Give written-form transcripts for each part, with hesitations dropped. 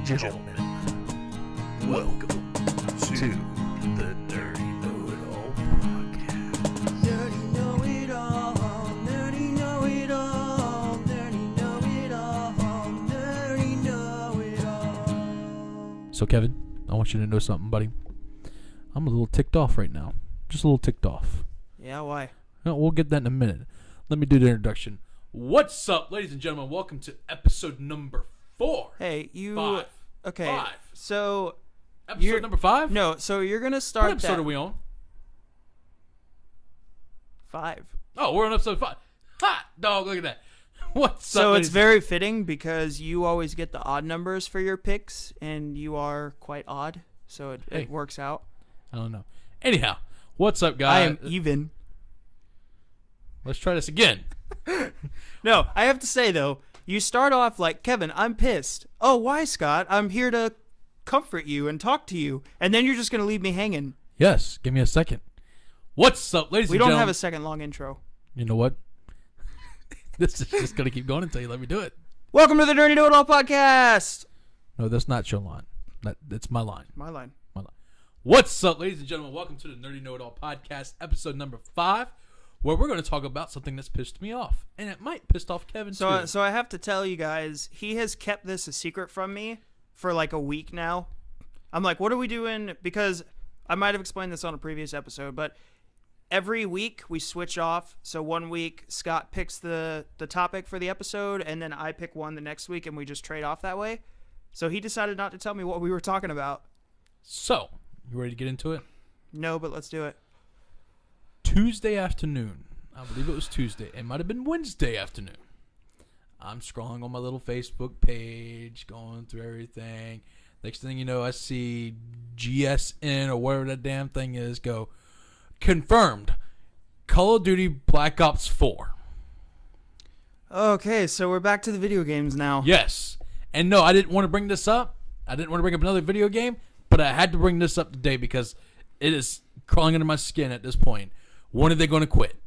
and gentlemen, welcome to the Nerdy Know-It-All Podcast. Nerdy know-it-all, nerdy know-it-all, nerdy know-it-all, nerdy know-it-all. So, Kevin, I want you to know something, buddy. I'm a little ticked off right now. Just a little ticked off. Yeah, why? No, we'll get that in a minute. Let me do the introduction. What's up, ladies and gentlemen? Welcome to episode number 4. Hey, you... Five. Okay, 5. so... Episode number 5? No, so you're going to start What episode that... are we on? 5. Oh, we're on episode 5. Hot dog, look at that. What's up, So it's ladies? very fitting because you always get the odd numbers for your picks, and you are quite odd, so Hey. it works out. I don't know. Anyhow, what's up, I guys? am even. Let's try this again. No, I have to say, though, you start off like, Kevin, I'm pissed. Oh, why, Scott? I'm here to comfort you and talk to you. And then you're just going to leave me hanging. Yes, give me a second. What's up, ladies We and don't gentlemen? have a second long intro. You know what? This is just going to keep going until you let me do it. Welcome to the Nerdy Know-It-All Podcast. No, that's not your line. That's my line. My line. What's up, ladies and gentlemen? Welcome to the Nerdy Know-It-All Podcast, episode number 5, where we're going to talk about something that's pissed me off. And it might piss off Kevin, too. So I have to tell you guys, he has kept this a secret from me for like a week now. I'm like, what are we doing? Because I might have explained this on a previous episode, but every week we switch off. So one week Scott picks the topic for the episode, and then I pick one the next week, and we just trade off that way. So he decided not to tell me what we were talking about. So, you ready to get into it? No, but let's do it. Tuesday afternoon. I believe it was Tuesday. It might have been Wednesday afternoon. I'm scrolling on my little Facebook page, going through everything. Next thing you know, I see GSN or whatever that damn thing is go, confirmed, Call of Duty Black Ops 4. Okay, so we're back to the video games now. Yes. And no, I didn't want to bring this up. I didn't want to bring up another video game, but I had to bring this up today because it is crawling under my skin at this point. When are they going to quit?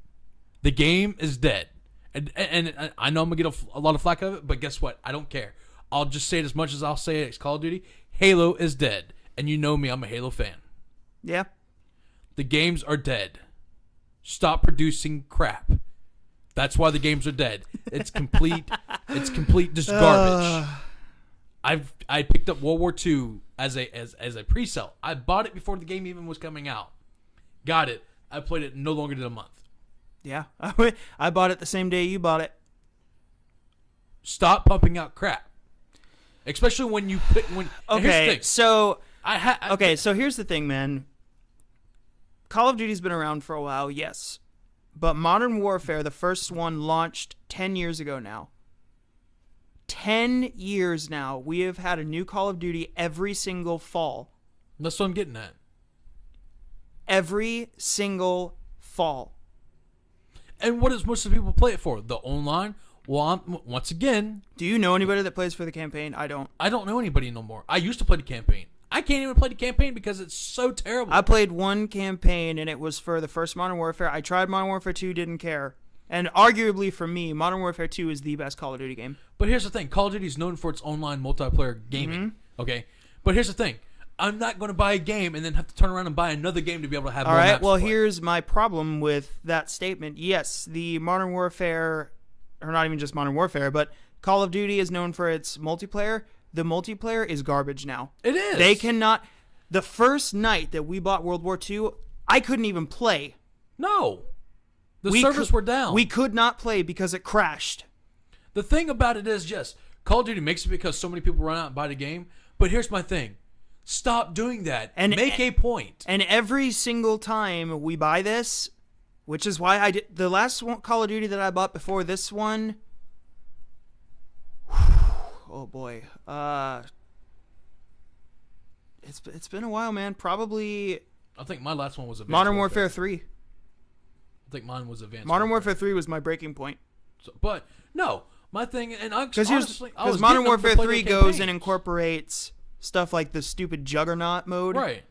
The game is dead. And I know I'm going to get a lot of flack of it, but guess what? I don't care. I'll just say it as much as I'll say it. It's Call of Duty. Halo is dead. And you know me, I'm a Halo fan. Yeah. The games are dead. Stop producing crap. That's why the games are dead. It's complete just garbage. I picked up World War II as a pre-sale. I bought it before the game even was coming out. Got it. I played it no longer than a month. Yeah. I bought it the same day you bought it. Stop pumping out crap. Especially when you pick when. Okay, so okay, so here's the thing, man. Call of Duty's been around for a while, yes. But Modern Warfare, the first one, launched 10 years ago now. 10 years now. We have had a new Call of Duty every single fall. That's what I'm getting at. Every single fall. And what does most of the people play it for? The online? Well, once again... Do you know anybody that plays for the campaign? I don't. I don't know anybody no more. I used to play the campaign. I can't even play the campaign because it's so terrible. I played one campaign, and it was for the first Modern Warfare. I tried Modern Warfare 2, didn't care. And arguably, for me, Modern Warfare 2 is the best Call of Duty game. But here's the thing. Call of Duty is known for its online multiplayer gaming. Mm-hmm. Okay? But here's the thing. I'm not going to buy a game and then have to turn around and buy another game to be able to have All more right, maps well, to play. here's my problem with that statement. Yes, the Modern Warfare, or not even just Modern Warfare, but Call of Duty is known for its multiplayer. The multiplayer is garbage now. It is. They cannot... The first night that we bought World War II, I couldn't even play. No. The servers were down. We could not play because it crashed. The thing about it is, yes, Call of Duty makes it because so many people run out and buy the game. But here's my thing. Stop doing that. And make a point. And every single time we buy this, which is why I did... The last one, Call of Duty that I bought before this one... Oh, boy. It's been a while, man. Probably... I think my last one was Advanced Modern Warfare 3. I think mine was Advanced Modern Warfare 3 was my breaking point. So, but, no. My thing... and Because Because Modern Warfare 3 goes and incorporates stuff like the stupid Juggernaut mode. Right.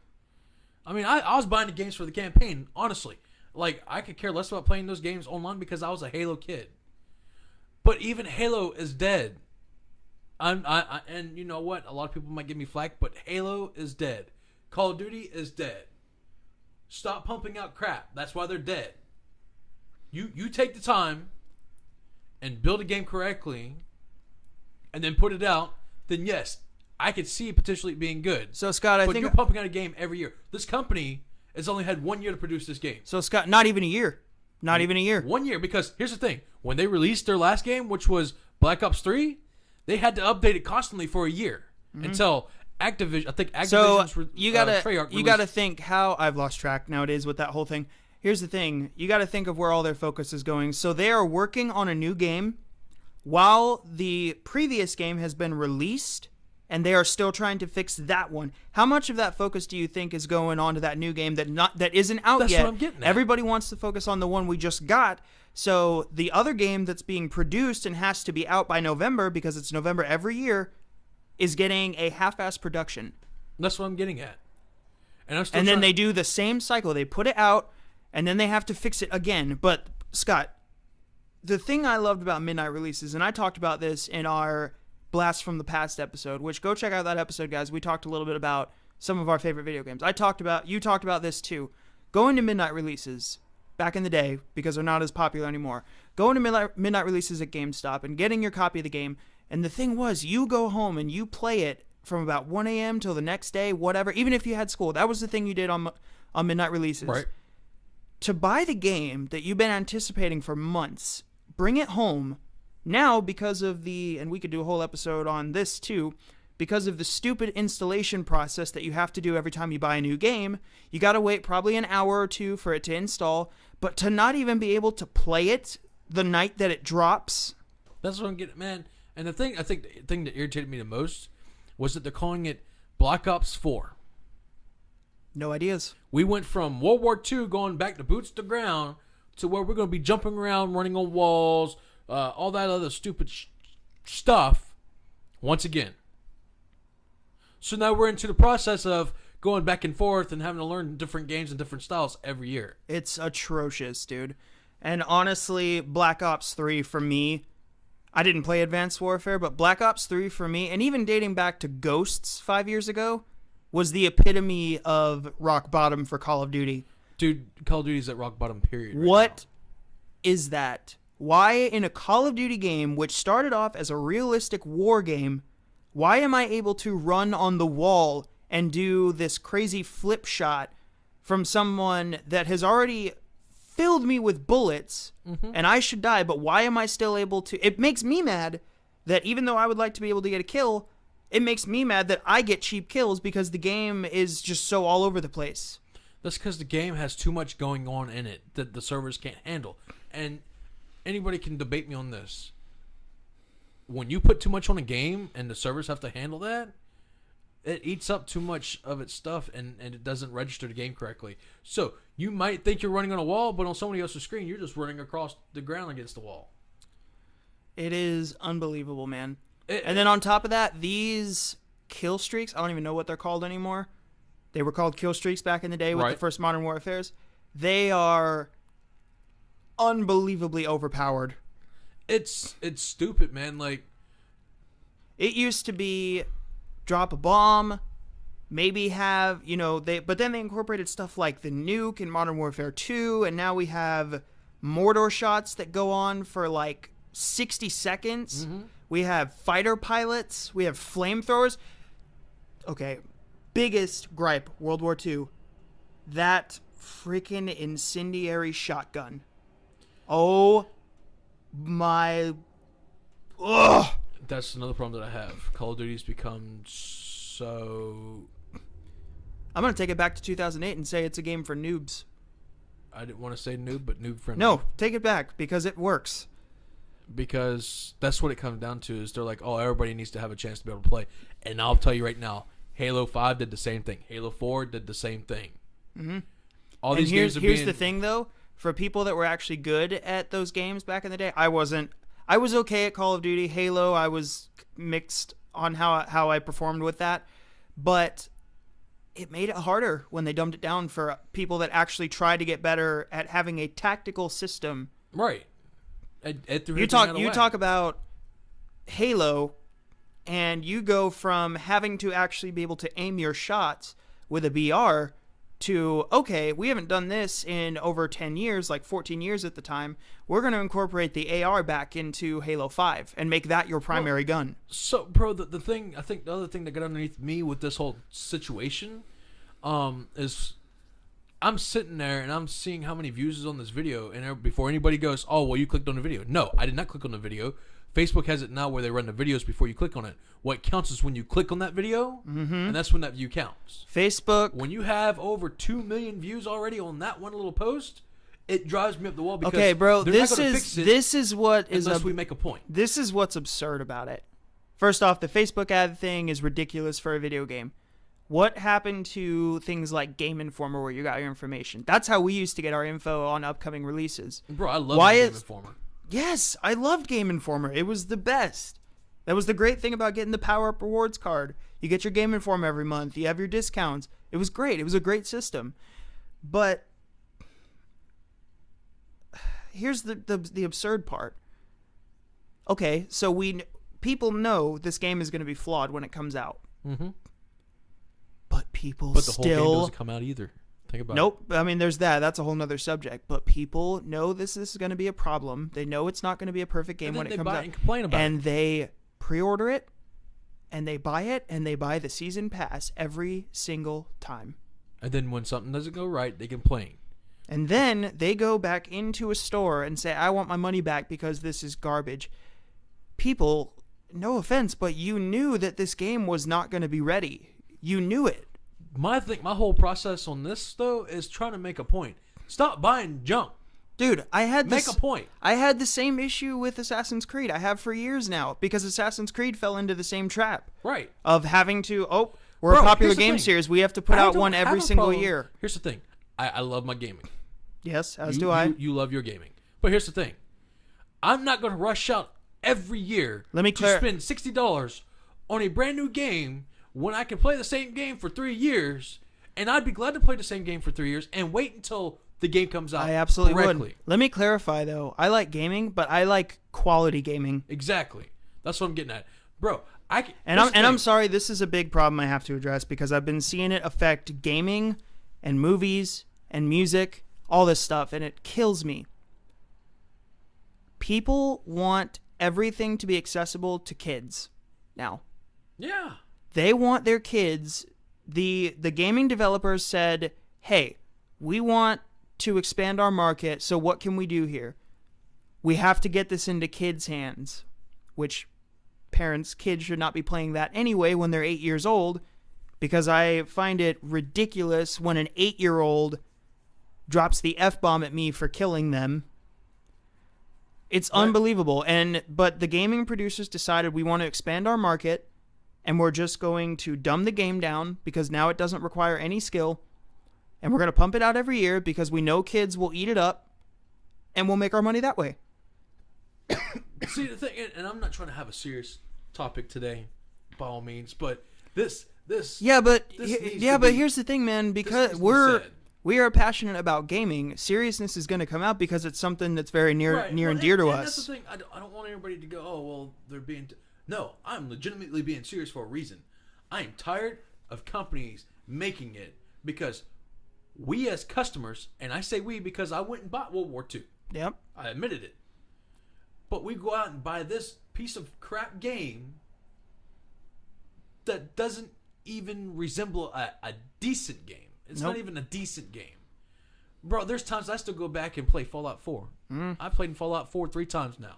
I mean, I was buying the games for the campaign, honestly. Like, I could care less about playing those games online because I was a Halo kid. But even Halo is dead. And you know what? A lot of people might give me flack, but Halo is dead. Call of Duty is dead. Stop pumping out crap. That's why they're dead. You take the time and build a game correctly and then put it out, then yes, I could see it potentially being good. So, Scott, I but think you're pumping out a game every year. This company has only had 1 year to produce this game. So, Scott, not even a year. Not even a year. 1 year, because here's the thing. When they released their last game, which was Black Ops 3, they had to update it constantly for a year until Activision. I think Activision's So you gotta think how I've lost track nowadays with that whole thing. Here's the thing: you gotta think of where all their focus is going. So they are working on a new game while the previous game has been released, and they are still trying to fix that one. How much of that focus do you think is going on to that new game that isn't out That's yet? what I'm getting at. Everybody wants to focus on the one we just got. So the other game that's being produced and has to be out by November, because it's November every year, is getting a half-assed production. That's what I'm getting at. And then they do the same cycle. They put it out, and then they have to fix it again. But, Scott, the thing I loved about midnight releases, and I talked about this in our Blast from the Past episode, which go check out that episode, guys. We talked a little bit about some of our favorite video games. You talked about this too. Going to midnight releases back in the day, because they're not as popular anymore, going to midnight releases at GameStop and getting your copy of the game. And the thing was, you go home and you play it from about 1 a.m. till the next day, whatever, even if you had school. That was the thing you did on midnight releases. Right. To buy the game that you've been anticipating for months, bring it home, now because of and we could do a whole episode on this too, because of the stupid installation process that you have to do every time you buy a new game, you got to wait probably an hour or two for it to install, but to not even be able to play it the night that it drops. That's what I'm getting, man. And the thing that irritated me the most was that they're calling it Black Ops 4. No ideas. We went from World War II going back to boots to ground to where we're going to be jumping around, running on walls, all that other stupid stuff once again. So now we're into the process of going back and forth and having to learn different games and different styles every year. It's atrocious, dude. And honestly, Black Ops 3 for me, I didn't play Advanced Warfare, but Black Ops 3 for me, and even dating back to Ghosts 5 years ago, was the epitome of rock bottom for Call of Duty. Dude, Call of Duty's at rock bottom, period. What is that? Why in a Call of Duty game, which started off as a realistic war game, why am I able to run on the wall and do this crazy flip shot from someone that has already filled me with bullets and I should die, but why am I still able to? It makes me mad that even though I would like to be able to get a kill, it makes me mad that I get cheap kills because the game is just so all over the place. That's because the game has too much going on in it that the servers can't handle. And anybody can debate me on this. When you put too much on a game and the servers have to handle that, it eats up too much of its stuff and it doesn't register the game correctly. So you might think you're running on a wall, but on somebody else's screen, you're just running across the ground against the wall. It is unbelievable, man. And then on top of that, these kill streaks, I don't even know what they're called anymore. They were called kill streaks back in the day with the first Modern Warfares. They are unbelievably overpowered. It's stupid, man. Like, it used to be drop a bomb, maybe have, but then they incorporated stuff like the nuke in Modern Warfare 2, and now we have mortar shots that go on for like 60 seconds. We have fighter pilots. We have flamethrowers. Okay, biggest gripe, World War II. That freaking incendiary shotgun. Oh my... Ugh! That's another problem that I have. Call of Duty's become so... I'm going to take it back to 2008 and say it's a game for noobs. I didn't want to say noob, but noob friendly. No, take it back because it works. Because that's what it comes down to is they're like, oh, everybody needs to have a chance to be able to play. And I'll tell you right now, Halo 5 did the same thing. Halo 4 did the same thing. All these games are being... Here's the thing, though. For people that were actually good at those games back in the day, I wasn't. I was okay at Call of Duty. Halo, I was mixed on how I performed with that. But it made it harder when they dumbed it down for people that actually tried to get better at having a tactical system. Right. You talk about Halo. And you go from having to actually be able to aim your shots with a VR to, okay, we haven't done this in over 10 years, like 14 years at the time. We're going to incorporate the AR back into Halo 5 and make that your primary gun. So, bro, the thing, I think the other thing that got underneath me with this whole situation is I'm sitting there and I'm seeing how many views is on this video, and before anybody goes, oh, well, you clicked on the video. No, I did not click on the video. Facebook has it now where they run the videos before you click on it. What counts is when you click on that video, and that's when that view counts. Facebook. When you have over 2 million views already on that one little post, it drives me up the wall because okay, bro, they're this not gonna is fix it this is what is unless we make a point. This is what's absurd about it. First off, the Facebook ad thing is ridiculous for a video game. What happened to things like Game Informer where you got your information? That's how we used to get our info on upcoming releases. Bro, I love Game Informer. Yes, I loved Game Informer. It was the best. That was the great thing about getting the Power Up Rewards card. You get your Game Informer every month. You have your discounts. It was great. It was a great system. But here's the absurd part. Okay, so people know this game is going to be flawed when it comes out. Mm-hmm. But people But the still... whole game doesn't come out either. Think about it. Nope. I mean, there's that. That's a whole nother subject. But people know this is going to be a problem. They know it's not going to be a perfect game when it comes out. And complain about and they pre-order it, and they buy it, and they buy the season pass every single time. And then when something doesn't go right, they complain. And then they go back into a store and say, I want my money back because this is garbage. People, no offense, but you knew that this game was not going to be ready. You knew it. My whole process on this, though, is trying to make a point. Stop buying junk. Dude, Make a point. I had the same issue with Assassin's Creed. I have for years now because Assassin's Creed fell into the same trap. Right. Of having to, we're a popular game thing. series. We have to put out one every single year. Here's the thing. I love my gaming. Yes, as do I. You love your gaming. But here's the thing. I'm not going to rush out every year to spend $60 on a brand new game when I can play the same game for 3 years, and I'd be glad to play the same game for 3 years and wait until the game comes out. I absolutely correctly. would. Let me clarify, though. I like gaming, but I like quality gaming. Exactly. That's what I'm getting at. Bro, I'm sorry, this is a big problem I have to address because I've been seeing it affect gaming and movies and music, all this stuff, and it kills me. People want everything to be accessible to kids now. Yeah. They want their kids. The gaming developers said, hey, we want to expand our market, so what can we do here? We have to get this into kids' hands, which kids should not be playing that anyway when they're 8 years old, because I find it ridiculous when an 8-year-old drops the F-bomb at me for killing them. It's unbelievable. But the gaming producers decided we want to expand our market, and we're just going to dumb the game down because now it doesn't require any skill. And we're going to pump it out every year because we know kids will eat it up, and we'll make our money that way. See, the thing, and I'm not trying to have a serious topic today, by all means, but this. Yeah, but here's the thing, man. Because we are passionate about gaming, seriousness is going to come out because it's something that's very near and dear to us. That's the thing. I don't want everybody to go, oh well, they're being. No, I'm legitimately being serious for a reason. I am tired of companies making it because we as customers, and I say we because I went and bought World War II. Yep. I admitted it. But we go out and buy this piece of crap game that doesn't even resemble a decent game. It's not even a decent game. Bro, there's times I still go back and play Fallout 4. I played in Fallout 4 3 times now.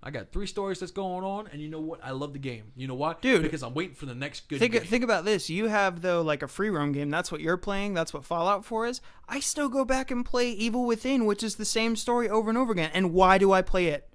I got 3 stories that's going on, and you know what? I love the game. You know why? Dude. Because I'm waiting for the next good game. Think about this. You have, though, like a free roam game. That's what you're playing. That's what Fallout 4 is. I still go back and play Evil Within, which is the same story over and over again. And why do I play it?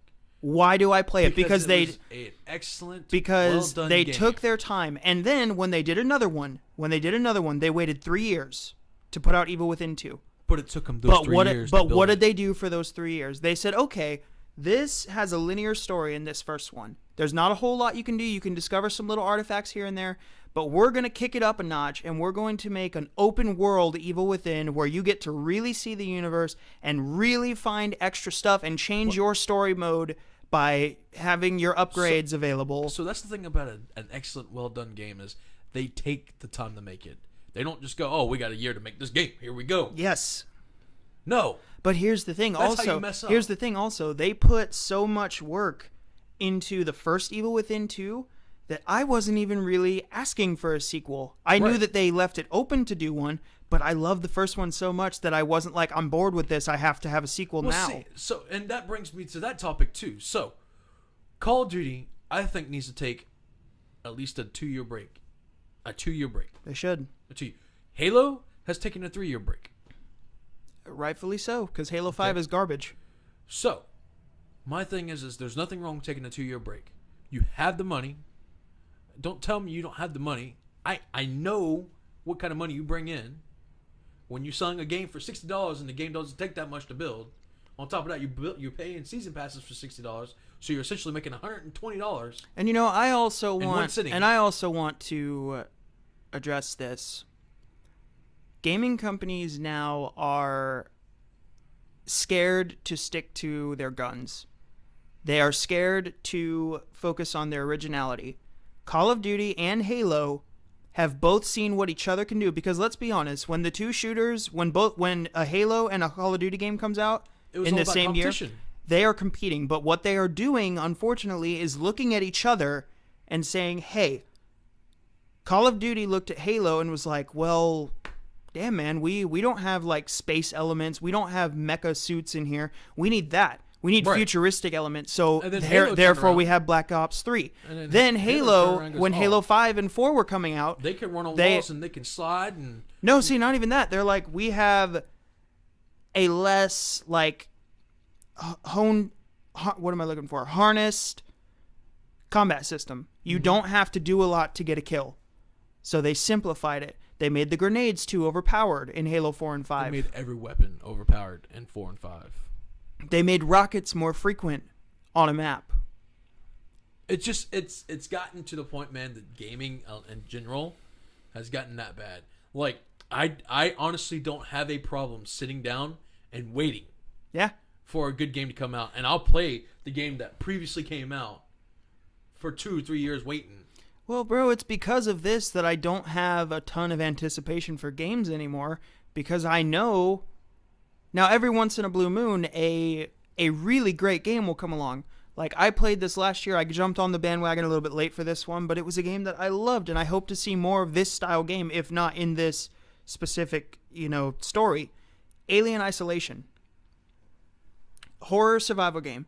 Because it was an excellent, well-done they game. took their time. And then when they did another one, they waited 3 years to put out Evil Within 2. But it took them those 3 years. But what did they do for those 3 years? They said, okay, this has a linear story in this first one. There's not a whole lot you can do. You can discover some little artifacts here and there, but we're going to kick it up a notch, and we're going to make an open world Evil Within where you get to really see the universe and really find extra stuff and change your story mode by having your upgrades available. So that's the thing about an excellent, well-done game is they take the time to make it. They don't just go, oh, we got a year to make this game. Here we go. Yes. No. But here's the thing. That's how you mess up. Here's the thing. Also, they put so much work into the first Evil Within 2 that I wasn't even really asking for a sequel. I knew that they left it open to do one, but I loved the first one so much that I wasn't like, I'm bored with this. I have to have a sequel now. See, and that brings me to that topic too. So, Call of Duty, I think, needs to take at least a 2-year break. A 2-year break. They should. Halo has taken a 3-year break. Rightfully so, because Halo 5 is garbage. So, my thing is there's nothing wrong with taking a 2-year break. You have the money. Don't tell me you don't have the money. I know what kind of money you bring in. When you're selling a game for $60 and the game doesn't take that much to build, on top of that, you're paying season passes for $60, so you're essentially making $120. And I also want to address this. Gaming companies now are scared to stick to their guns. They are scared to focus on their originality. Call of Duty and Halo have both seen what each other can do, because let's be honest, when the two shooters, when a Halo and a Call of Duty game comes out in the same year, they are competing. But what they are doing, unfortunately, is looking at each other and saying, hey, Call of Duty looked at Halo and was like, well, damn, man, we don't have like space elements. We don't have mecha suits in here. We need that. We need futuristic elements. So therefore we have Black Ops 3. Then Halo, when Halo 5 and 4 were coming out, they can run on walls and they can slide. And no, see, not even that. They're like, we have a less like harnessed combat system. You don't have to do a lot to get a kill. So they simplified it. They made the grenades too overpowered in Halo 4 and 5. They made every weapon overpowered in 4 and 5. They made rockets more frequent on a map. It's just it's gotten to the point, man, that gaming in general has gotten that bad. Like I honestly don't have a problem sitting down and waiting. Yeah. For a good game to come out, and I'll play the game that previously came out for 2 or 3 years waiting. Well, bro, it's because of this that I don't have a ton of anticipation for games anymore, because I know now every once in a blue moon a really great game will come along. Like, I played this last year. I jumped on the bandwagon a little bit late for this one, but it was a game that I loved, and I hope to see more of this style game, if not in this specific, story. Alien Isolation. Horror survival game.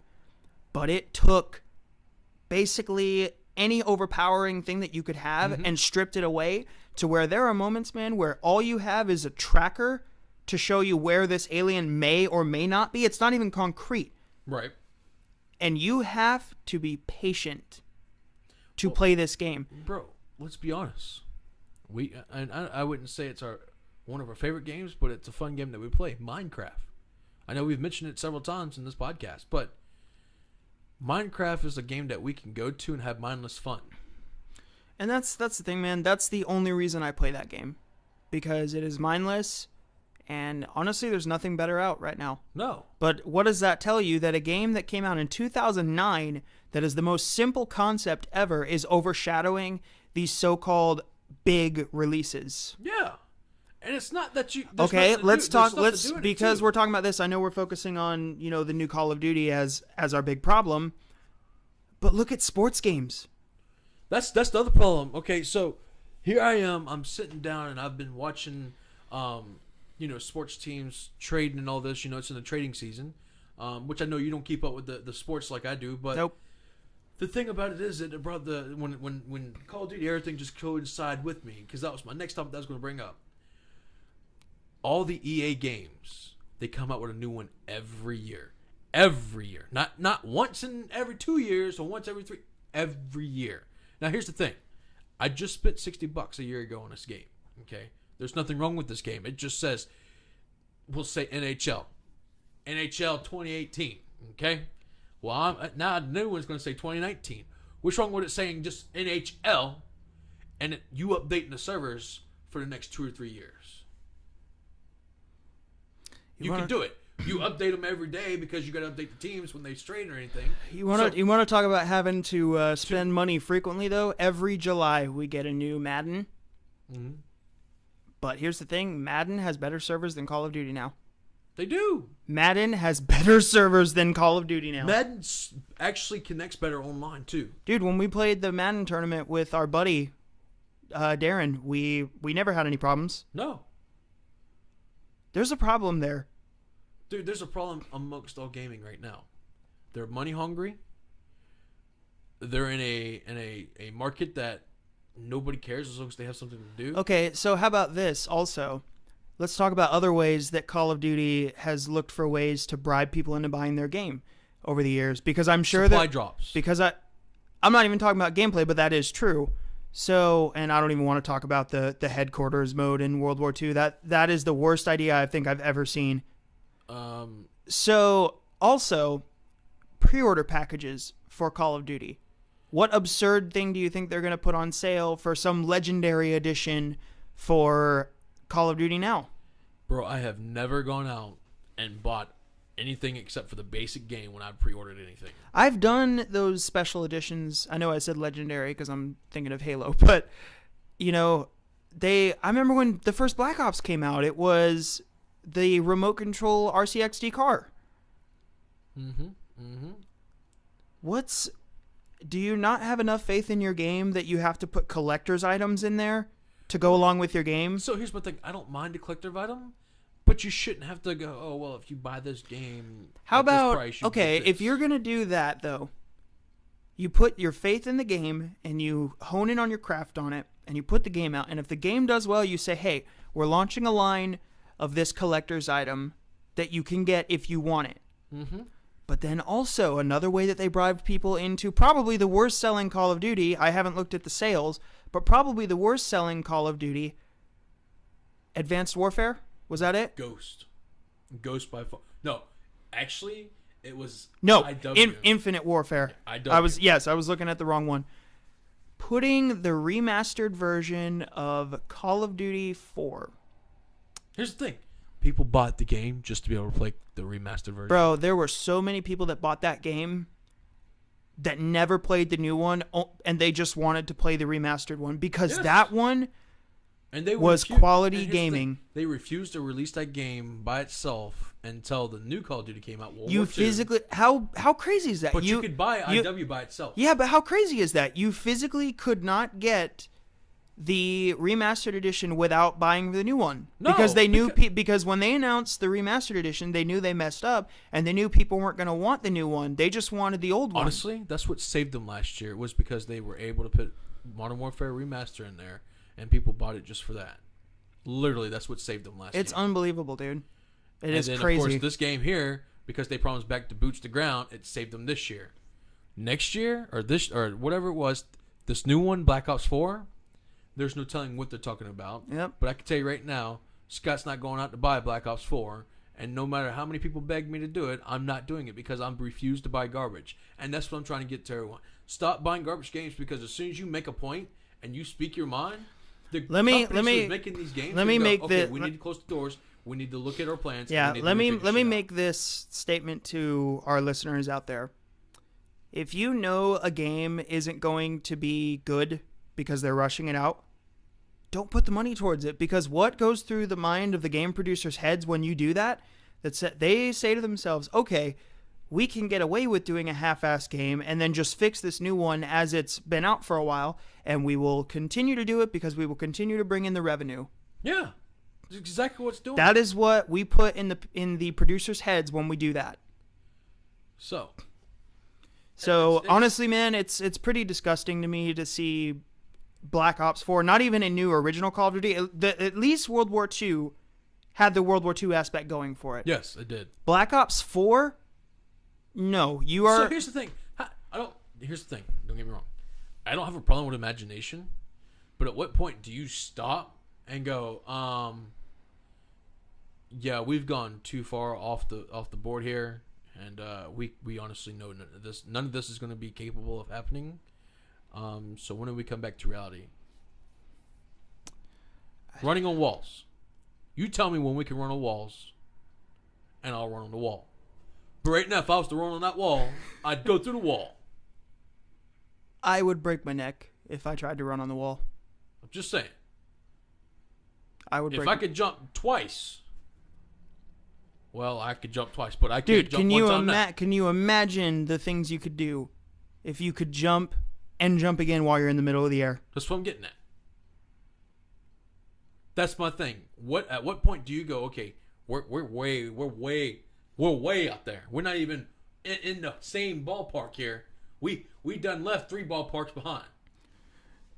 But it took basically any overpowering thing that you could have and stripped it away to where there are moments, man, where all you have is a tracker to show you where this alien may or may not be. It's not even concrete. Right. And you have to be patient to play this game. Bro, let's be honest. I wouldn't say it's one of our favorite games, but it's a fun game that we play. Minecraft. I know we've mentioned it several times in this podcast, but Minecraft is a game that we can go to and have mindless fun. And that's the thing, man. That's the only reason I play that game. Because it is mindless, and honestly, there's nothing better out right now. No. But what does that tell you? That a game that came out in 2009 that is the most simple concept ever is overshadowing these so-called big releases. Yeah. And it's not that you... Okay, let's because we're talking about this, I know we're focusing on, the new Call of Duty as our big problem, but look at sports games. That's the other problem. Okay, so here I am, I'm sitting down and I've been watching, sports teams trading and all this, it's in the trading season, which I know you don't keep up with the sports like I do, but... Nope. The thing about it is that it brought when Call of Duty, everything just coincided with me, because that was my next topic that I was going to bring up. All the EA games, they come out with a new one every year. Every year. Not once in every 2 years or once every 3. Every year. Now, here's the thing. I just spent $60 a year ago on this game. Okay? There's nothing wrong with this game. It just says, we'll say NHL. NHL 2018. Okay? Well, now the new one's going to say 2019. What's wrong with it saying just NHL and you updating the servers for the next 2 or 3 years? You can do it. You update them every day because you got to update the teams when they strain or anything. You want to talk about having to spend money frequently though? Every July we get a new Madden. Mm-hmm. But here's the thing: Madden has better servers than Call of Duty now. They do. Madden has better servers than Call of Duty now. Madden actually connects better online too. Dude, when we played the Madden tournament with our buddy Darren, we never had any problems. No. There's a problem there. Dude, there's a problem amongst all gaming right now. They're money hungry. They're in a market that nobody cares as long as they have something to do. Okay, so how about this also? Let's talk about other ways that Call of Duty has looked for ways to bribe people into buying their game over the years. Because I'm sure Supply drops. Because I'm not even talking about gameplay, but that is true. So, and I don't even want to talk about the headquarters mode in World War II. That is the worst idea I think I've ever seen. So, also, pre-order packages for Call of Duty. What absurd thing do you think they're going to put on sale for some legendary edition for Call of Duty now? Bro, I have never gone out and bought anything except for the basic game when I've pre-ordered anything. I've done those special editions. I know I said legendary because I'm thinking of Halo, but, you know, I remember when the first Black Ops came out, it was the remote control RCXD car. Do you not have enough faith in your game that you have to put collector's items in there to go along with your game? So here's my thing. I don't mind a collector's item, but you shouldn't have to go, oh, well, if you buy this game How at this about, price, you okay, get this. if you're going to do that, though, you put your faith in the game and you hone in on your craft on it and you put the game out. And if the game does well, you say, hey, we're launching a line of this collector's item that you can get if you want it. But then also another way that they bribed people into probably the worst selling Call of Duty. I haven't looked at the sales, but probably the worst selling Call of Duty, Advanced Warfare. Was that it? Ghost by far. No, actually, it was No, IW. Infinite Warfare. IW. I was looking at the wrong one. Putting the remastered version of Call of Duty 4. Here's the thing. People bought the game just to be able to play the remastered version. Bro, there were so many people that bought that game that never played the new one, and they just wanted to play the remastered one because that one and they was refused, quality and here's gaming. They refused to release that game by itself until the new Call of Duty came out. You physically, how crazy is that? But you could buy IW by itself. Yeah, but how crazy is that? You physically could not get the remastered edition without buying the new one. No, because they knew because when they announced the remastered edition, they knew they messed up and they knew people weren't going to want the new one. They just wanted the old one. Honestly, that's what saved them last year. It was because they were able to put Modern Warfare Remaster in there and people bought it just for that. Literally, that's what saved them last year. It's unbelievable, dude. It is then, crazy. Of course, this game here, because they promised back to boots to ground, it saved them this year. Next year, or whatever it was, this new one, Black Ops 4, there's no telling what they're talking about. Yep. But I can tell you right now, Scott's not going out to buy Black Ops 4. And no matter how many people beg me to do it, I'm not doing it because I'm refused to buy garbage. And that's what I'm trying to get to everyone. Stop buying garbage games because as soon as you make a point and you speak your mind, the companies who's making these games we need to close the doors. We need to look at our plans. Yeah, let me make this statement to our listeners out there. If you know a game isn't going to be good because they're rushing it out, don't put the money towards it, because what goes through the mind of the game producers' heads when you do that, they say to themselves, okay, we can get away with doing a half-assed game and then just fix this new one as it's been out for a while, and we will continue to do it because we will continue to bring in the revenue. Yeah, that's exactly what's doing. That is what we put in the producers' heads when we do that. So honestly, man, it's pretty disgusting to me to see Black Ops 4, not even a new original Call of Duty. At least World War II had the World War II aspect going for it. Yes, it did. Black Ops 4, no, you are. So here's the thing. Here's the thing. Don't get me wrong. I don't have a problem with imagination, but at what point do you stop and go, yeah, we've gone too far off the board here, and we honestly know none of this is going to be capable of happening. So when do we come back to reality? Running on walls. You tell me when we can run on walls, and I'll run on the wall. But right now, if I was to run on that wall, I'd go through the wall. I would break my neck if I tried to run on the wall. I'm just saying. I would. If I could jump twice, well, I could jump twice, but I can't Dude, jump one time now. can you imagine the things you could do if you could jump and jump again while you're in the middle of the air? That's what I'm getting at. That's my thing. At what point do you go, okay, we're way out there. We're not even in the same ballpark here. We done left 3 ballparks behind.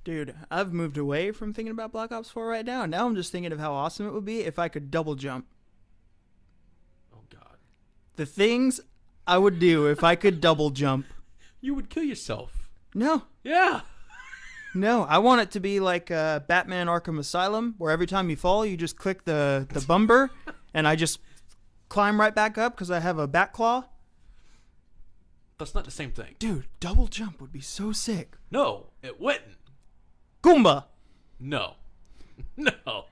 Dude, I've moved away from thinking about Black Ops 4 right now. Now I'm just thinking of how awesome it would be if I could double jump. Oh God. The things I would do if I could double jump. You would kill yourself. No. Yeah. No, I want it to be like Batman Arkham Asylum, where every time you fall, you just click the bumper, and I just climb right back up because I have a bat claw. That's not the same thing. Dude, double jump would be so sick. No, it wouldn't. Goomba! No. No.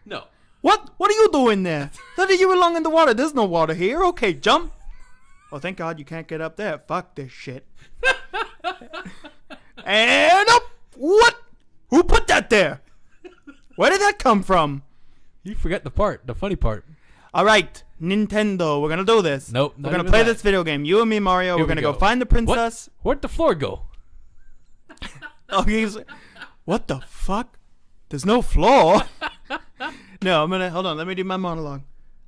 No. What? What are you doing there? Thought you belong in the water. There's no water here. Okay, jump. Oh, thank God you can't get up there. Fuck this shit. And up! What? Who put that there? Where did that come from? You forgot the funny part. All right, Nintendo, we're gonna do this. Nope, we're gonna play this video game. You and me, Mario. We're gonna go find the princess. Where'd the floor go? Oh, he's. What the fuck? There's no floor. No, hold on. Let me do my monologue.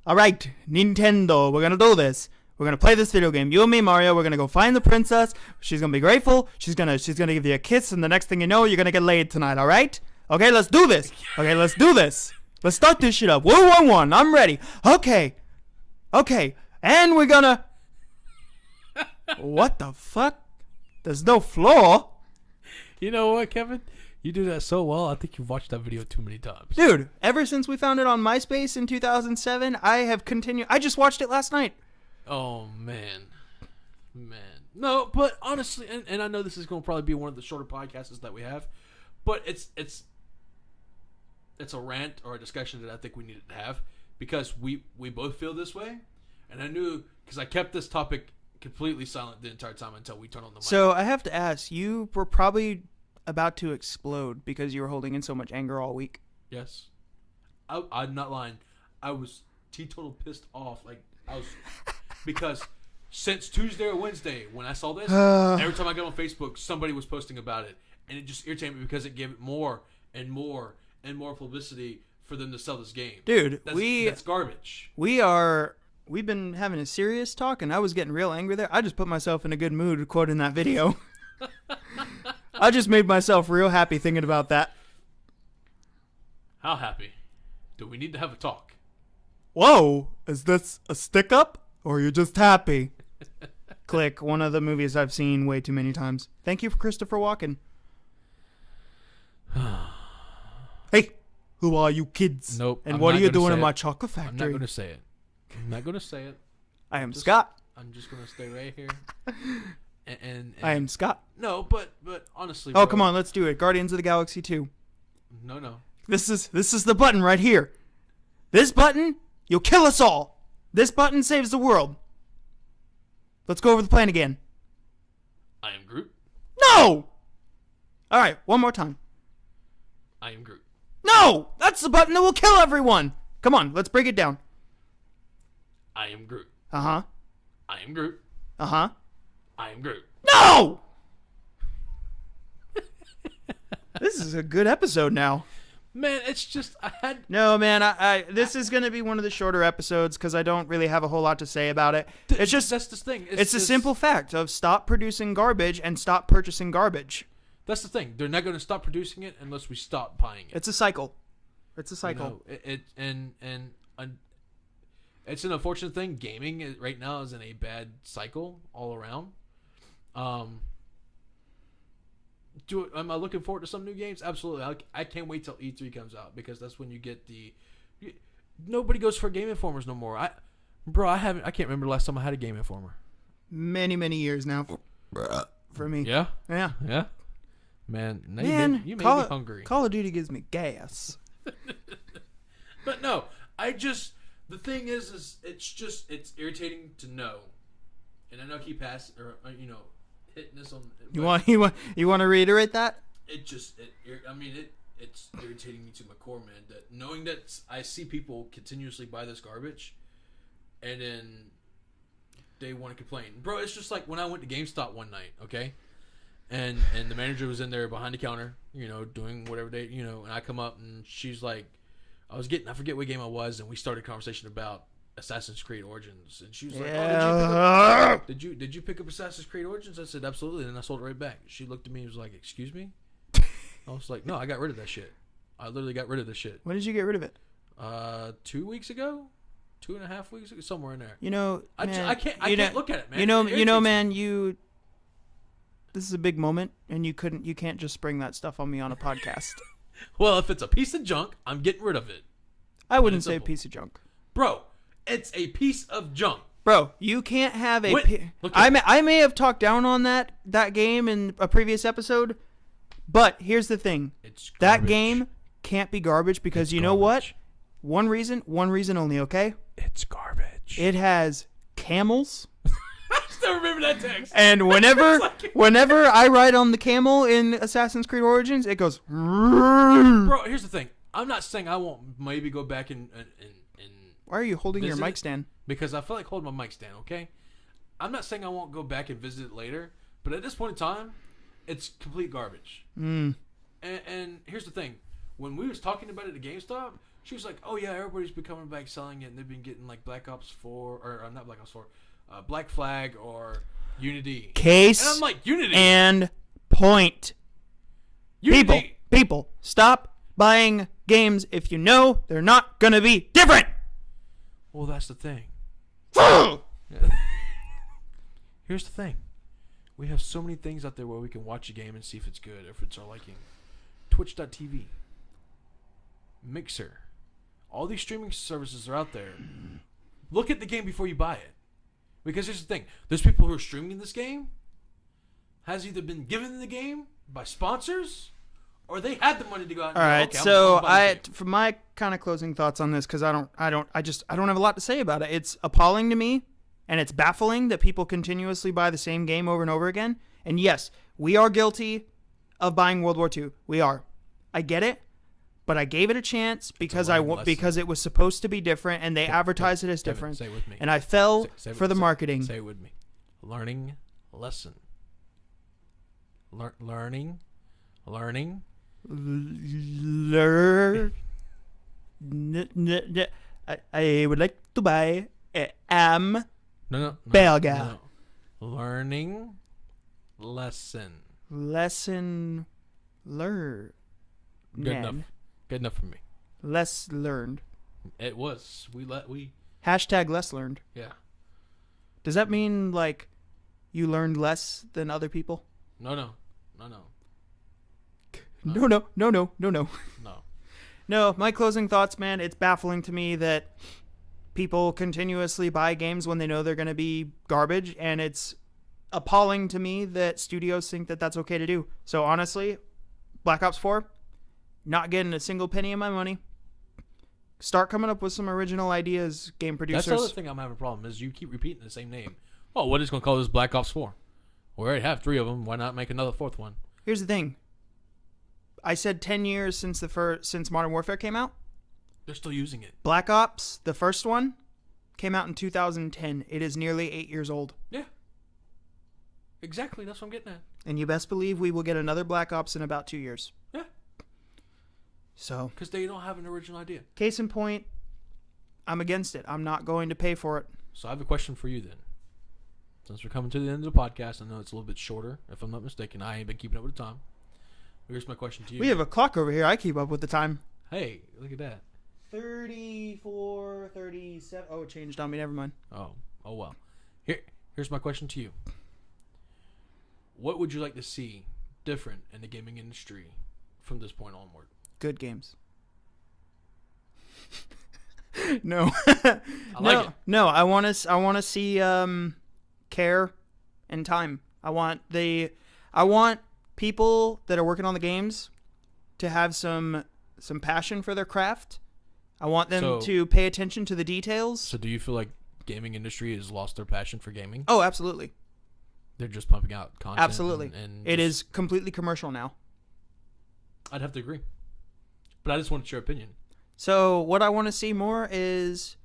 All right, Nintendo, we're gonna do this. We're gonna play this video game. You and me, Mario. We're gonna go find the princess. She's gonna be grateful. She's gonna give you a kiss, and the next thing you know, you're gonna get laid tonight. All right? Okay, let's do this. Okay, let's do this. Let's start this shit up. 1-1-1. I'm ready. Okay, and we're gonna. What the fuck? There's no floor. You know what, Kevin? You do that so well. I think you've watched that video too many times. Dude, ever since we found it on MySpace in 2007, I have continued. I just watched it last night. Oh, man. No, but honestly, and I know this is going to probably be one of the shorter podcasts that we have, but it's a rant or a discussion that I think we needed to have because we both feel this way, and I knew because I kept this topic completely silent the entire time until we turned on the mic. So I have to ask, you were probably about to explode because you were holding in so much anger all week. Yes. I'm not lying. I was teetotal pissed off. Like, I was... Because since Tuesday or Wednesday, when I saw this, every time I got on Facebook, somebody was posting about it. And it just irritated me because it gave it more and more and more publicity for them to sell this game. Dude, that's garbage. We've been having a serious talk, and I was getting real angry there. I just put myself in a good mood quoting that video. I just made myself real happy thinking about that. How happy? Do we need to have a talk? Whoa, is this a stick up? Or you're just happy? Click, one of the movies I've seen way too many times. Thank you for Christopher Walken. Hey, who are you kids? Nope. And what are you doing in my chocolate factory? I'm not going to say it. I am Scott. I'm just going to stay right here. And I am Scott. No, but honestly. Oh, bro, come on, let's do it. Guardians of the Galaxy 2. No. This is the button right here. This button, you'll kill us all. This button saves the world. Let's go over the plan again. I am Groot. No! All right, one more time. I am Groot. No! That's the button that will kill everyone. Come on, let's break it down. I am Groot. Uh-huh. I am Groot. Uh-huh. I am Groot. No! This is a good episode now. Man, it's just No, man, this is going to be one of the shorter episodes because I don't really have a whole lot to say about it. It's just that's the thing. It's a simple fact of stop producing garbage and stop purchasing garbage. That's the thing. They're not going to stop producing it unless we stop buying it. It's a cycle. It's a cycle. You know, it's an unfortunate thing. Gaming right now is in a bad cycle all around. Am I looking forward to some new games? Absolutely. I can't wait till E3 comes out because that's when you get nobody goes for Game Informers no more. I can't remember the last time I had a Game Informer. Many, many years now for me. Yeah? Yeah. Yeah? Man, you made me hungry. Call of Duty gives me gas. But no, The thing is it's irritating to know, and I know he passed or hitting this on. You want to reiterate that? It's irritating me to my core, man. That knowing that I see people continuously buy this garbage, and then they want to complain, bro. It's just like when I went to GameStop one night, okay, and the manager was in there behind the counter, doing whatever they, and I come up and she's like, I forget what game I was, and we started a conversation about Assassin's Creed Origins, and she was like, "Oh, did you pick up Assassin's Creed Origins?" I said, "Absolutely," and I sold it right back. She looked at me and was like, "Excuse me?" I was like, "No, I got rid of that shit. I literally got rid of this shit." When did you get rid of it? 2 weeks ago, 2.5 weeks ago, somewhere in there. I can't look at it, man. This is a big moment, and you can't just spring that stuff on me on a podcast. Well, if it's a piece of junk, I'm getting rid of it. I wouldn't say a piece of junk, bro. It's a piece of junk, bro. You can't have a. I may have talked down on that game in a previous episode, but here's the thing: that game can't be garbage because you know what? One reason only. Okay, it's garbage. It has camels. I still remember that text. And whenever I ride on the camel in Assassin's Creed Origins, it goes. Bro, here's the thing. I'm not saying I won't maybe go back and Why are you holding your mic stand? Because I feel like holding my mic stand, okay? I'm not saying I won't go back and visit it later, but at this point in time, it's complete garbage. And here's the thing. When we was talking about it at GameStop, she was like, "Oh yeah, everybody's been coming back selling it, and they've been getting like Black Ops 4, or not Black Ops 4, Black Flag or Unity." Case and I'm like, Unity and point. Unity. People, stop buying games if you know they're not gonna be different. Well, that's the thing. Here's the thing. We have so many things out there where we can watch a game and see if it's good, if it's our liking. Twitch.tv, Mixer, all these streaming services are out there. Look at the game before you buy it. Because here's the thing. There's people who are streaming this game, has either been given the game by sponsors, or they had the money to go out and all right, okay, so for my kind of closing thoughts on this, because I don't have a lot to say about it. It's appalling to me, and it's baffling that people continuously buy the same game over and over again. And yes, we are guilty of buying World War II. We are. I get it, but I gave it a chance because because it was supposed to be different, and they advertised it as different. Say it with me. And I fell for the marketing. Say it with me. Learning lesson. Learning. Learn. I would like to buy a Belga. No. Learning lesson. Lesson learned. Good enough for me. Less learned. It was. We Hashtag less learned. Yeah. Does that mean like you learned less than other people? No. No, my closing thoughts, man, it's baffling to me that people continuously buy games when they know they're going to be garbage, and it's appalling to me that studios think that that's okay to do. So honestly, Black Ops 4, not getting a single penny of my money. Start coming up with some original ideas, game producers. That's the other thing I'm having a problem is you keep repeating the same name. Oh, what is going to call this Black Ops 4? We already have 3 of them. Why not make another 4th one? Here's the thing. I said 10 years since Modern Warfare came out. They're still using it. Black Ops, the first one, came out in 2010. It is nearly 8 years old. Yeah. Exactly. That's what I'm getting at. And you best believe we will get another Black Ops in about 2 years. Yeah. So. Because they don't have an original idea. Case in point, I'm against it. I'm not going to pay for it. So I have a question for you then. Since we're coming to the end of the podcast, I know it's a little bit shorter, if I'm not mistaken. I ain't been keeping up with the time. Here's my question to you. We have a clock over here. I keep up with the time. Hey, look at that. 34, 37. Oh, it changed on me. Never mind. Oh well. Here's my question to you. What would you like to see different in the gaming industry from this point onward? Good games. No. I like it. No, I want to see care and time. I want people that are working on the games to have some passion for their craft. I want them So- to pay attention to the details. So do you feel like gaming industry has lost their passion for gaming? Oh, absolutely. They're just pumping out content. Absolutely. And It just- is completely commercial now. I'd have to agree. But I just wanted your opinion. So what I want to see more is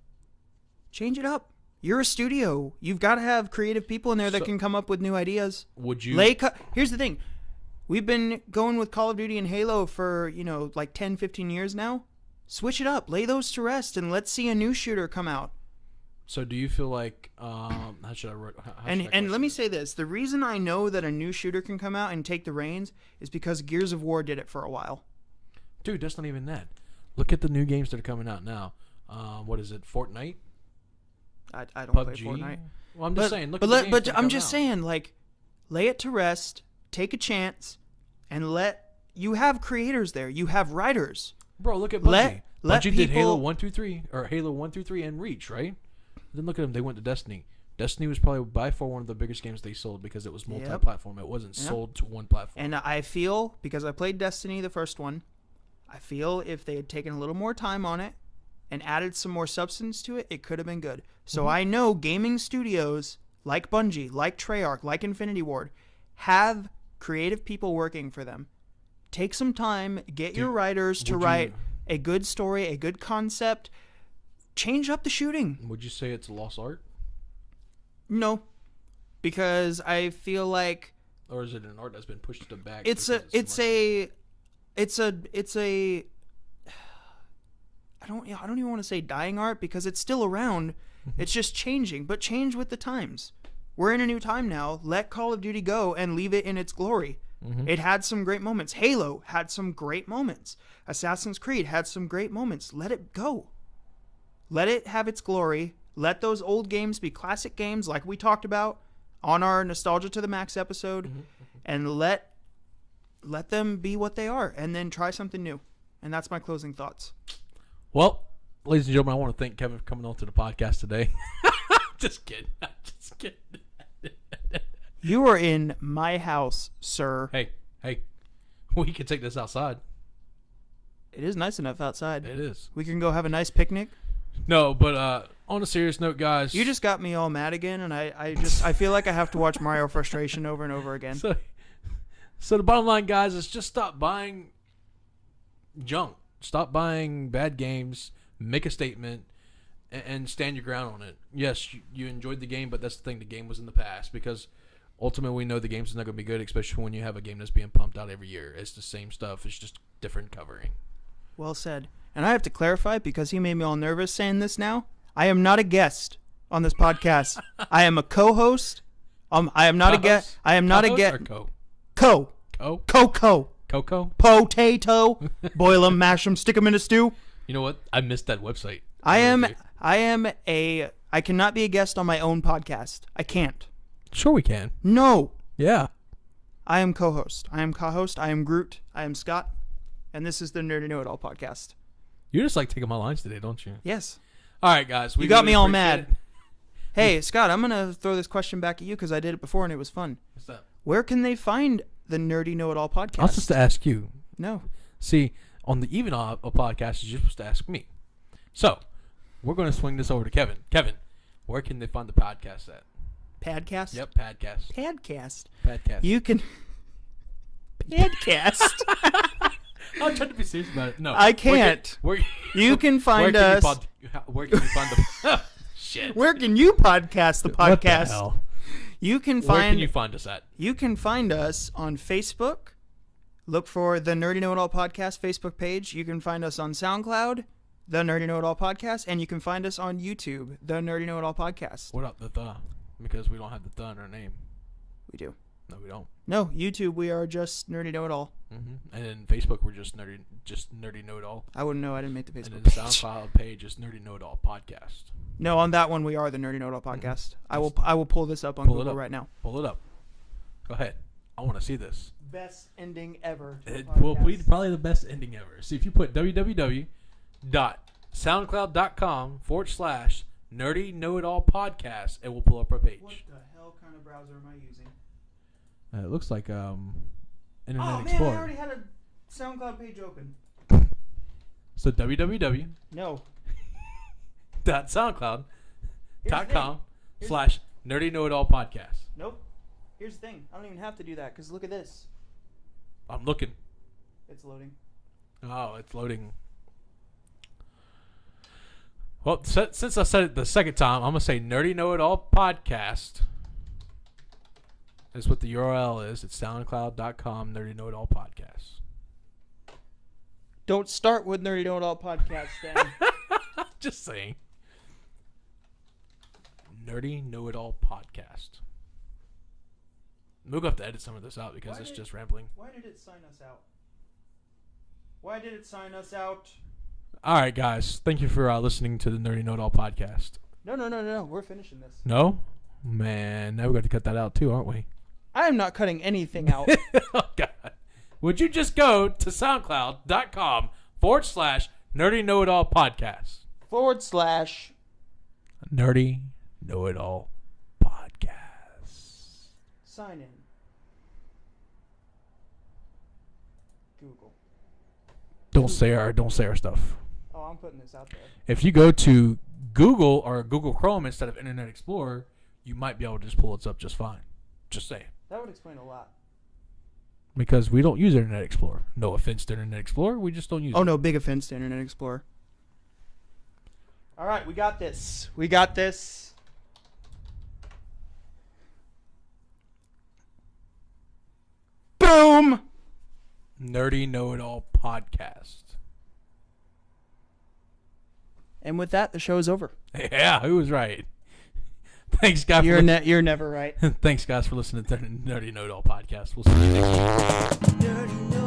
change it up. You're a studio. You've got to have creative people in there that So- can come up with new ideas. Would you... Here's the thing. We've been going with Call of Duty and Halo for, like 10, 15 years now. Switch it up. Lay those to rest and let's see a new shooter come out. So do you feel like... how should I... And let me say this. The reason I know that a new shooter can come out and take the reins is because Gears of War did it for a while. Dude, that's not even that. Look at the new games that are coming out now. What is it? Fortnite? I don't PUBG? play Fortnite. Well, I'm just saying. Look but at the games but that I'm come just out. saying, like, lay it to rest, take a chance, and you have creators there. You have writers. Bro, look at Bungie. Let Bungie did Halo people- 1, 2, 3, or Halo 1 through 3 and Reach, right? Then look at them. They went to Destiny. Destiny was probably by far one of the biggest games they sold because it was multi-platform. It wasn't Yep. sold to one platform. And I feel, because I played Destiny, the first one, I feel if they had taken a little more time on it and added some more substance to it, it could have been good. So I know gaming studios like Bungie, like Treyarch, like Infinity Ward have creative people working for them. Take some time, get your writers to would you- write a good story, a good concept. Change up the shooting. Would you say it's a lost art? No, because I feel like Or is it an art that's been pushed to the back? it's because a I don't even want to say dying art because it's still around. It's just changing, but change with the times. We're in a new time now. Let Call of Duty go and leave it in its glory. It had some great moments. Halo had some great moments. Assassin's Creed had some great moments. Let it go. Let it have its glory. Let those old games be classic games like we talked about on our Nostalgia to the Max episode, and let them be what they are, and then try something new. And that's my closing thoughts. Well, ladies and gentlemen, I want to thank Kevin for coming on to the podcast today. Just kidding. Just kidding. You are in my house, sir. Hey, we can take this outside. It is nice enough outside. It is. We can go have a nice picnic. No, but on a serious note, guys. You just got me all mad again, and I feel like I have to watch Mario Frustration over and over again. So the bottom line, guys, is just stop buying junk. Stop buying bad games. Make a statement and stand your ground on it. Yes, you enjoyed the game, but that's the thing. The game was in the past because ultimately we know the game's not going to be good, especially when you have a game that's being pumped out every year. It's the same stuff. It's just different covering. Well said. And I have to clarify because he made me all nervous saying this now. I am not a guest on this podcast. I am a co-host. I am not a guest. I am not a guest. Co. Coco? Potato. Boil 'em, mash 'em, stick 'em in a stew. You know what? I missed that website. I cannot be a guest on my own podcast. I can't. Sure we can. No. Yeah. I am co-host. I am co-host. I am Groot. I am Scott. And this is the Nerdy Know-It-All podcast. You just like taking my lines today, don't you? Yes. All right, guys. You got me all mad. Hey, Scott, I'm going to throw this question back at you because I did it before and it was fun. What's that? Where can they find the Nerdy Know-It-All podcast? I was supposed to ask you. No. See, on the Even a podcast, you're supposed to ask me. So, we're going to swing this over to Kevin. Kevin, where can they find the podcast at? Podcast? Yep, podcast. Podcast. Podcast. You can... Podcast? I'm trying to be serious about it. No. I can't. You can find us... Where can you find the... Shit. Where can you podcast the podcast? What the hell? You can Where find... can you find us at? You can find us on Facebook. Look for the Nerdy Know-It-All Podcast Facebook page. You can find us on SoundCloud, the Nerdy Know-It-All Podcast, and you can find us on YouTube, the Nerdy Know-It-All Podcast. What up, the? Because we don't have the in our name. We do. No, we don't. No, YouTube, we are just Nerdy Know-It-All. Mm-hmm. And then Facebook, we're just nerdy Know-It-All. I wouldn't know. I didn't make the And Facebook then the page. SoundCloud page is Nerdy Know-It-All Podcast. No, on that one, we are the Nerdy Know-It-All Podcast. Mm-hmm. I will pull this up on Google right now. Pull it up. Go ahead. I want to see this. Best ending ever. It will be probably the best ending ever. See, if you put www.soundcloud.com/Nerdy Know-It-All Podcast, it will pull up our page. What the hell kind of browser am I using? It looks like Internet Oh, man, Explorer. I already had a SoundCloud page open. So www.soundcloud.com /nerdy know it all podcast. Nope. Here's the thing. I don't even have to do that because look at this. I'm looking. It's loading. Oh, it's loading. Well, since I said it the second time, I'm going to say Nerdy Know It All Podcast. That's what the URL is. It's soundcloud.com Nerdy Know It All Podcast. Don't start with Nerdy Know It All Podcast then. Just saying. Nerdy Know It All Podcast. We're going to have to edit some of this out because it's just rambling. Why did it sign us out? Why did it sign us out? All right, guys. Thank you for listening to the Nerdy Know It All Podcast. No. We're finishing this. No? Man, now we're going to cut that out too, aren't we? I am not cutting anything out. Oh, God. Would you just go to soundcloud.com /Nerdy Know It All Podcast? / Nerdy Know It All Podcast. Sign in. Google. Don't say our stuff. Oh, I'm putting this out there. If you go to Google or Google Chrome instead of Internet Explorer, you might be able to just pull it up just fine. Just saying. That would explain a lot. Because we don't use Internet Explorer. No offense to Internet Explorer, we just don't use it. Oh, no, big offense to Internet Explorer. All right, we got this. We got this. Boom! Nerdy Know It All Podcast. And with that, the show is over. Yeah, who was right? Thanks, guys. You're never right. Thanks, guys, for listening to the Nerdy Know It All Podcast. We'll see you next week. Nerdy know